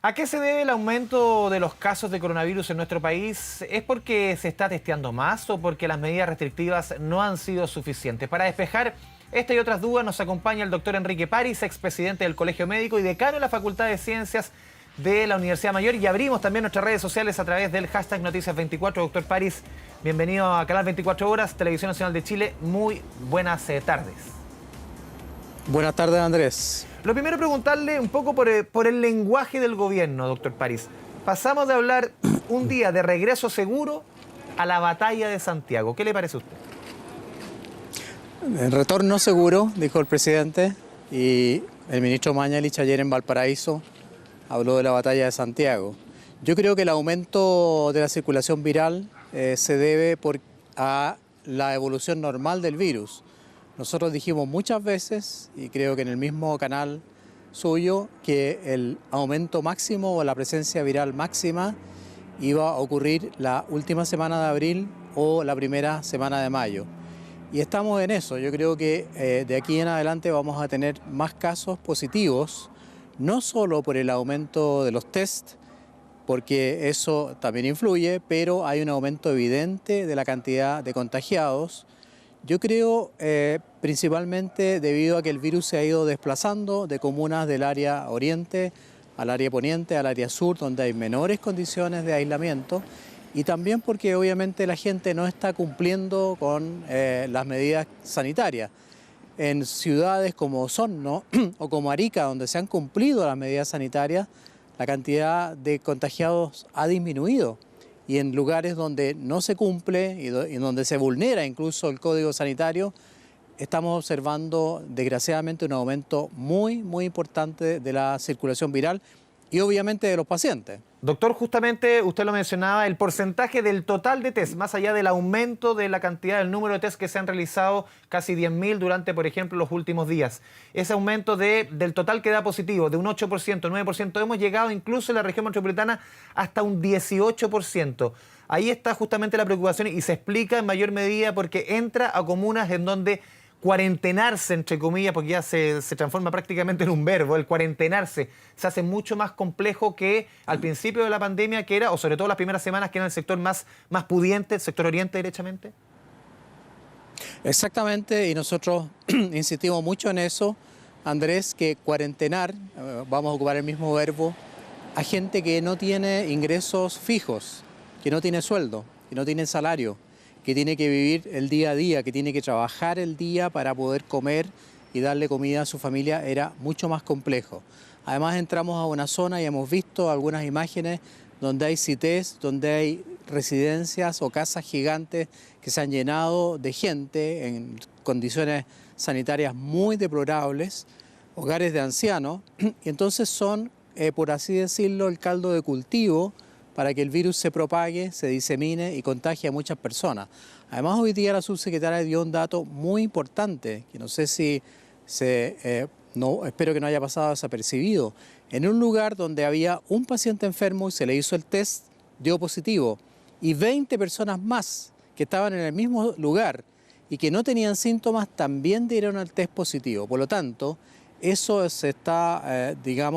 ¿A qué se debe el aumento de los casos de coronavirus en nuestro país? ¿Es porque se está testeando más o porque las medidas restrictivas no han sido suficientes? Para despejar esta y otras dudas nos acompaña el doctor Enrique París, expresidente del Colegio Médico y decano de la Facultad de Ciencias de la Universidad Mayor. Y abrimos también nuestras redes sociales a través del hashtag Noticias24. Doctor París, bienvenido a Canal 24 Horas, Televisión Nacional de Chile. Muy buenas tardes. Buenas tardes, Andrés. Lo primero, preguntarle un poco por el lenguaje del gobierno, doctor París. Pasamos de hablar un día de regreso seguro a la batalla de Santiago. ¿Qué le parece a usted? El retorno seguro, dijo el presidente, y el ministro Mañalich ayer en Valparaíso habló de la batalla de Santiago. Yo creo que el aumento de la circulación viral se debe a la evolución normal del virus. Nosotros dijimos muchas veces, y creo que en el mismo canal suyo, que el aumento máximo o la presencia viral máxima iba a ocurrir la última semana de abril o la primera semana de mayo. Y estamos en eso. Yo creo que de aquí en adelante vamos a tener más casos positivos, no solo por el aumento de los test, porque eso también influye, pero hay un aumento evidente de la cantidad de contagiados. Yo creo principalmente debido a que el virus se ha ido desplazando de comunas del área oriente al área poniente, al área sur, donde hay menores condiciones de aislamiento, y también porque obviamente la gente no está cumpliendo con las medidas sanitarias. En ciudades como Osorno o como Arica, donde se han cumplido las medidas sanitarias, la cantidad de contagiados ha disminuido. Y en lugares donde no se cumple y donde se vulnera incluso el código sanitario, estamos observando desgraciadamente un aumento muy importante de la circulación viral y obviamente de los pacientes. Doctor, justamente usted lo mencionaba, el porcentaje del total de test, más allá del aumento de la cantidad, del número de test que se han realizado, casi 10.000 durante, por ejemplo, los últimos días. Ese aumento del total que da positivo, de un 8%, 9%, hemos llegado incluso en la región metropolitana hasta un 18%. Ahí está justamente la preocupación y se explica en mayor medida porque entra a comunas en donde cuarentenarse, entre comillas, porque ya se transforma prácticamente en un verbo, el cuarentenarse se hace mucho más complejo que al principio de la pandemia, que era, o sobre todo las primeras semanas, que era el sector más pudiente, el sector oriente derechamente. Exactamente, y nosotros insistimos mucho en eso, Andrés, que cuarentenar, vamos a ocupar el mismo verbo, a gente que no tiene ingresos fijos, que no tiene sueldo, que no tiene salario, que tiene que vivir el día a día, que tiene que trabajar el día para poder comer y darle comida a su familia, era mucho más complejo. Además entramos a una zona y hemos visto algunas imágenes donde hay CITES, donde hay residencias o casas gigantes que se han llenado de gente en condiciones sanitarias muy deplorables, hogares de ancianos, y entonces son, por así decirlo, el caldo de cultivo para que el virus se propague, se disemine y contagie a muchas personas. Además, hoy día la subsecretaria dio un dato muy importante, que no sé si espero que no haya pasado desapercibido. En un lugar donde había un paciente enfermo y se le hizo el test, dio positivo, y 20 personas más que estaban en el mismo lugar y que no tenían síntomas también dieron el test positivo. Por lo tanto, eso se está,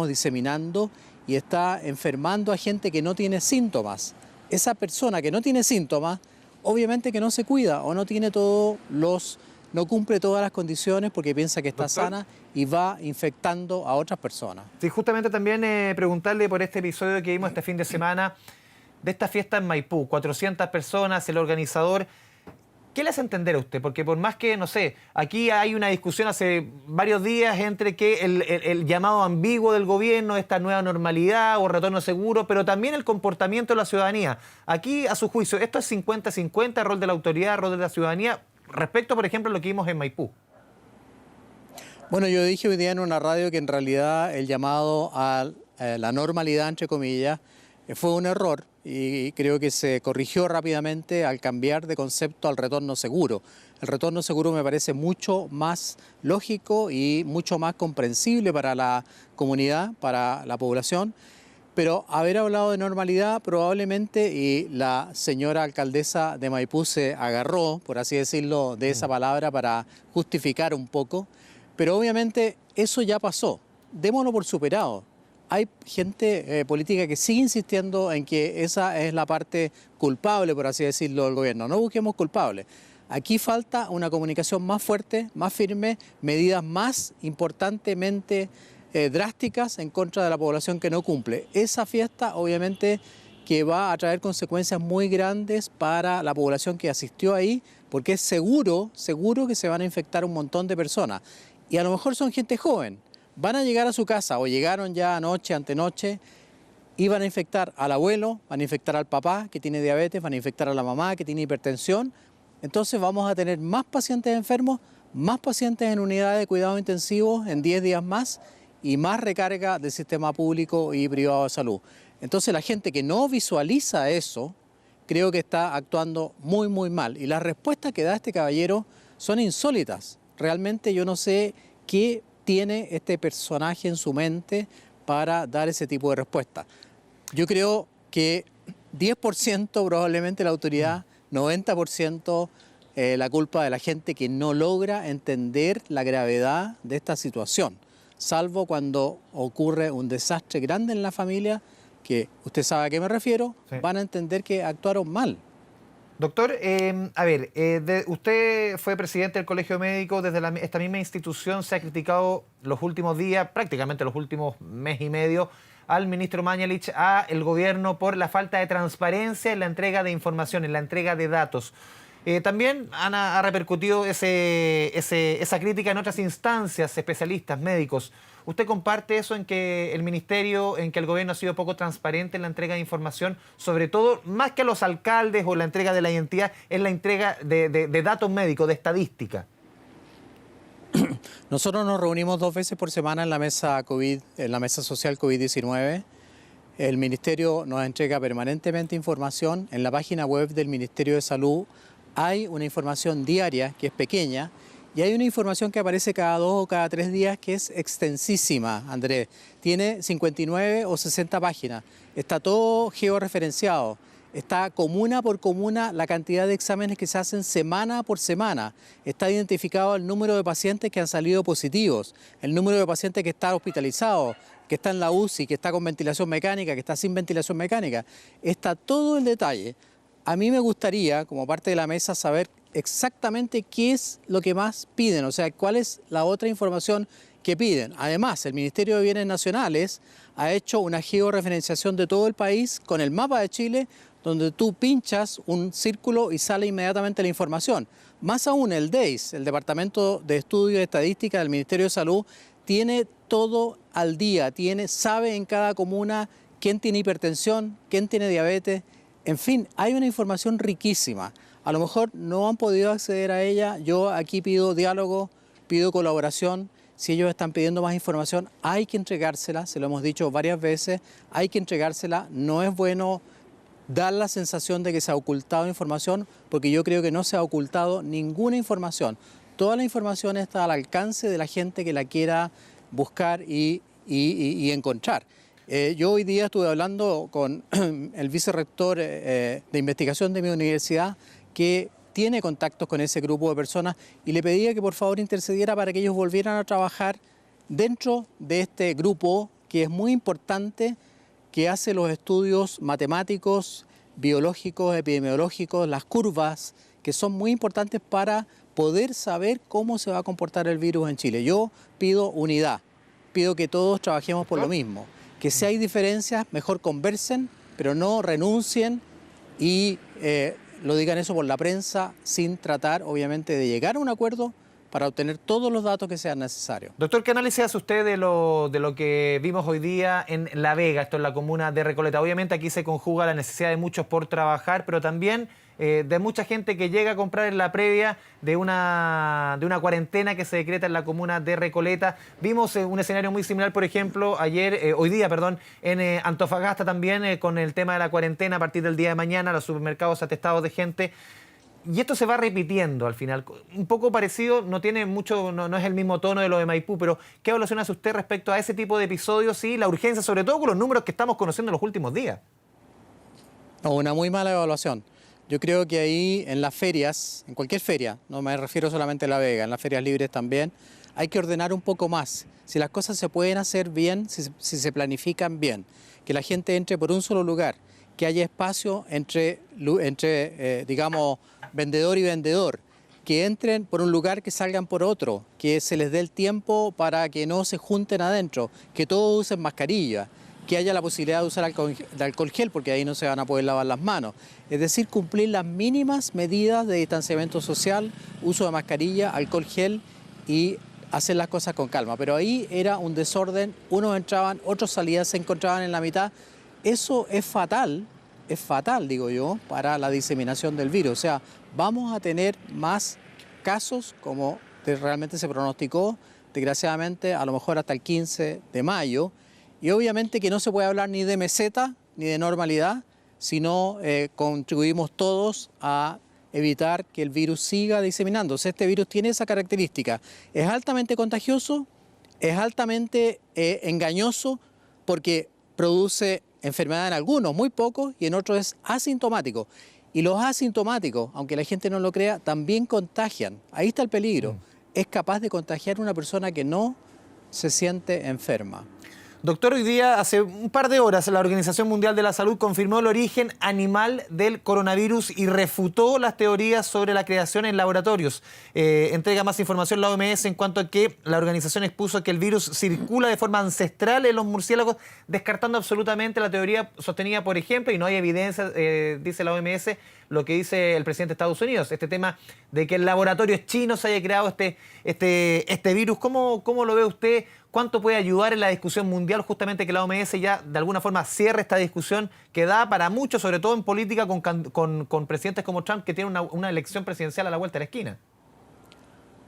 diseminando y está enfermando a gente que no tiene síntomas. Esa persona que no tiene síntomas, obviamente que no se cuida o no cumple todas las condiciones porque piensa que está sana y va infectando a otras personas. Sí, justamente también preguntarle por este episodio que vimos este fin de semana de esta fiesta en Maipú, 400 personas, el organizador. ¿Qué le hace entender a usted? Porque por más que, no sé, aquí hay una discusión hace varios días entre que el llamado ambiguo del gobierno, esta nueva normalidad o retorno seguro, pero también el comportamiento de la ciudadanía. Aquí, a su juicio, ¿esto es 50-50, rol de la autoridad, rol de la ciudadanía, respecto, por ejemplo, a lo que vimos en Maipú? Bueno, yo dije hoy día en una radio que en realidad el llamado a la normalidad, entre comillas, fue un error y creo que se corrigió rápidamente al cambiar de concepto al retorno seguro. El retorno seguro me parece mucho más lógico y mucho más comprensible para la comunidad, para la población, pero haber hablado de normalidad probablemente, y la señora alcaldesa de Maipú se agarró, por así decirlo, de esa palabra para justificar un poco, pero obviamente eso ya pasó. Démoslo por superado. hay gente política que sigue insistiendo en que esa es la parte culpable, por así decirlo, del gobierno. No busquemos culpables. Aquí falta una comunicación más fuerte, más firme, medidas más importantemente drásticas en contra de la población que no cumple. Esa fiesta, obviamente, que va a traer consecuencias muy grandes para la población que asistió ahí, porque es seguro que se van a infectar un montón de personas. Y a lo mejor son gente joven. Van a llegar a su casa o llegaron ya anoche, antenoche, y van a infectar al abuelo, van a infectar al papá que tiene diabetes, van a infectar a la mamá que tiene hipertensión. Entonces vamos a tener más pacientes enfermos, más pacientes en unidades de cuidado intensivo en 10 días más y más recarga del sistema público y privado de salud. Entonces la gente que no visualiza eso, creo que está actuando muy mal. Y las respuestas que da este caballero son insólitas. Realmente yo no sé qué tiene este personaje en su mente para dar ese tipo de respuesta. Yo creo que 10% probablemente la autoridad, 90% la culpa de la gente que no logra entender la gravedad de esta situación, salvo cuando ocurre un desastre grande en la familia, que usted sabe a qué me refiero, sí, van a entender que actuaron mal. Doctor, usted fue presidente del Colegio Médico, desde esta misma institución se ha criticado los últimos días, prácticamente los últimos mes y medio, al ministro Mañalich, al gobierno por la falta de transparencia en la entrega de información, en la entrega de datos. También ha repercutido esa crítica en otras instancias, especialistas, médicos. ¿Usted comparte eso en que el ministerio, en que el gobierno ha sido poco transparente en la entrega de información, sobre todo, más que a los alcaldes o la entrega de la identidad, en la entrega de datos médicos, de estadística? Nosotros nos reunimos 2 veces por semana en la mesa COVID, en la mesa social COVID-19. El ministerio nos entrega permanentemente información. En la página web del Ministerio de Salud hay una información diaria que es pequeña y hay una información que aparece cada 2 o cada 3 días que es extensísima, Andrés. Tiene 59 o 60 páginas. Está todo georreferenciado. Está comuna por comuna la cantidad de exámenes que se hacen semana por semana. Está identificado el número de pacientes que han salido positivos, el número de pacientes que están hospitalizados, que está en la UCI, que está con ventilación mecánica, que está sin ventilación mecánica. Está todo el detalle. A mí me gustaría, como parte de la mesa, saber exactamente qué es lo que más piden, o sea, cuál es la otra información que piden. Además, el Ministerio de Bienes Nacionales ha hecho una georreferenciación de todo el país con el mapa de Chile, donde tú pinchas un círculo y sale inmediatamente la información. Más aún, el DEIS, el Departamento de Estudio y Estadística del Ministerio de Salud, tiene todo al día, sabe en cada comuna quién tiene hipertensión, quién tiene diabetes. En fin, hay una información riquísima. A lo mejor no han podido acceder a ella. Yo aquí pido diálogo, pido colaboración. Si ellos están pidiendo más información, hay que entregársela, se lo hemos dicho varias veces, hay que entregársela. No es bueno dar la sensación de que se ha ocultado información, porque yo creo que no se ha ocultado ninguna información. Toda la información está al alcance de la gente que la quiera buscar y encontrar. Yo hoy día estuve hablando con el vicerrector de investigación de mi universidad, que tiene contactos con ese grupo de personas, y le pedía que por favor intercediera para que ellos volvieran a trabajar dentro de este grupo, que es muy importante, que hace los estudios matemáticos, biológicos, epidemiológicos, las curvas, que son muy importantes para poder saber cómo se va a comportar el virus en Chile. Yo pido unidad, pido que todos trabajemos por lo mismo, que si hay diferencias, mejor conversen, pero no renuncien y lo digan eso por la prensa, sin tratar, obviamente, de llegar a un acuerdo para obtener todos los datos que sean necesarios. Doctor, ¿qué análisis hace usted de lo que vimos hoy día en La Vega, esto en la comuna de Recoleta? Obviamente aquí se conjuga la necesidad de muchos por trabajar, pero también de mucha gente que llega a comprar en la previa de una cuarentena que se decreta en la comuna de Recoleta. Vimos un escenario muy similar, por ejemplo, hoy día, en Antofagasta también, con el tema de la cuarentena a partir del día de mañana, los supermercados atestados de gente. Y esto se va repitiendo al final. Un poco parecido, no tiene mucho, no es el mismo tono de lo de Maipú, pero ¿qué evaluación hace usted respecto a ese tipo de episodios y la urgencia, sobre todo con los números que estamos conociendo en los últimos días? Una muy mala evaluación. Yo creo que ahí en las ferias, en cualquier feria, no me refiero solamente a La Vega, en las ferias libres también, hay que ordenar un poco más. Si las cosas se pueden hacer bien, si se planifican bien, que la gente entre por un solo lugar, que haya espacio entre digamos, vendedor y vendedor, que entren por un lugar, que salgan por otro, que se les dé el tiempo para que no se junten adentro, que todos usen mascarilla, que haya la posibilidad de usar alcohol gel, porque ahí no se van a poder lavar las manos. Es decir, cumplir las mínimas medidas de distanciamiento social, uso de mascarilla, alcohol gel y hacer las cosas con calma. Pero ahí era un desorden, unos entraban, otros salían, se encontraban en la mitad. Eso es fatal, digo yo, para la diseminación del virus. O sea, vamos a tener más casos como realmente se pronosticó, desgraciadamente, a lo mejor hasta el 15 de mayo. Y obviamente que no se puede hablar ni de meseta ni de normalidad, sino contribuimos todos a evitar que el virus siga diseminándose. Este virus tiene esa característica. Es altamente contagioso, es altamente engañoso porque produce enfermedad en algunos, muy pocos, y en otros es asintomático. Y los asintomáticos, aunque la gente no lo crea, también contagian. Ahí está el peligro. Es capaz de contagiar a una persona que no se siente enferma. Doctor, hoy día, hace un par de horas, la Organización Mundial de la Salud confirmó el origen animal del coronavirus y refutó las teorías sobre la creación en laboratorios. Entrega más información la OMS en cuanto a que la organización expuso que el virus circula de forma ancestral en los murciélagos, descartando absolutamente la teoría sostenida, por ejemplo, y no hay evidencia, dice la OMS, lo que dice el presidente de Estados Unidos, este tema de que en laboratorios chinos se haya creado este virus. ¿Cómo lo ve usted? ¿Cuánto puede ayudar en la discusión mundial justamente que la OMS ya de alguna forma cierre esta discusión que da para muchos, sobre todo en política con presidentes como Trump, que tienen una elección presidencial a la vuelta de la esquina?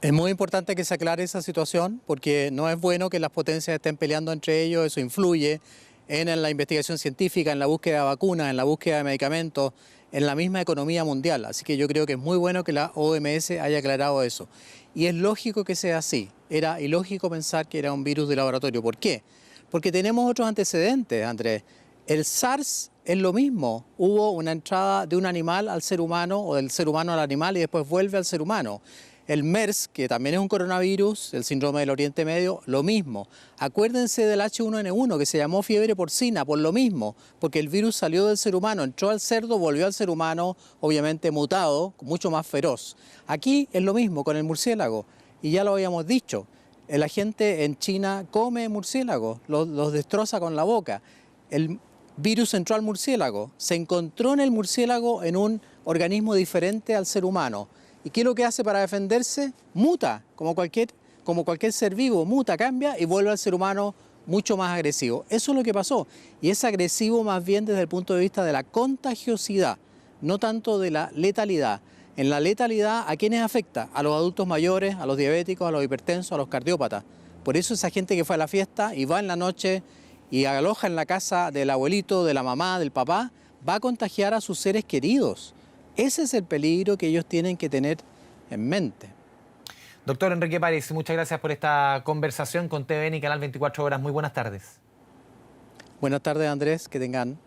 Es muy importante que se aclare esa situación porque no es bueno que las potencias estén peleando entre ellos, eso influye en la investigación científica, en la búsqueda de vacunas, en la búsqueda de medicamentos, en la misma economía mundial. Así que yo creo que es muy bueno que la OMS haya aclarado eso. Y es lógico que sea así. Era ilógico pensar que era un virus de laboratorio. ¿Por qué? Porque tenemos otros antecedentes, Andrés. El SARS es lo mismo. Hubo una entrada de un animal al ser humano o del ser humano al animal y después vuelve al ser humano. El MERS, que también es un coronavirus, el síndrome del Oriente Medio, lo mismo. Acuérdense del H1N1, que se llamó fiebre porcina, por lo mismo, porque el virus salió del ser humano, entró al cerdo, volvió al ser humano, obviamente mutado, mucho más feroz. Aquí es lo mismo con el murciélago, y ya lo habíamos dicho. La gente en China come murciélagos, los destroza con la boca. El virus entró al murciélago, se encontró en el murciélago en un organismo diferente al ser humano. ¿Y qué es lo que hace para defenderse? Muta, como cualquier ser vivo, muta, cambia y vuelve al ser humano mucho más agresivo. Eso es lo que pasó. Y es agresivo más bien desde el punto de vista de la contagiosidad, no tanto de la letalidad. En la letalidad, ¿a quiénes afecta? A los adultos mayores, a los diabéticos, a los hipertensos, a los cardiópatas. Por eso esa gente que fue a la fiesta y va en la noche y aloja en la casa del abuelito, de la mamá, del papá, va a contagiar a sus seres queridos. Ese es el peligro que ellos tienen que tener en mente. Doctor Enrique París, muchas gracias por esta conversación con TVN y Canal 24 Horas. Muy buenas tardes. Buenas tardes, Andrés. Que tengan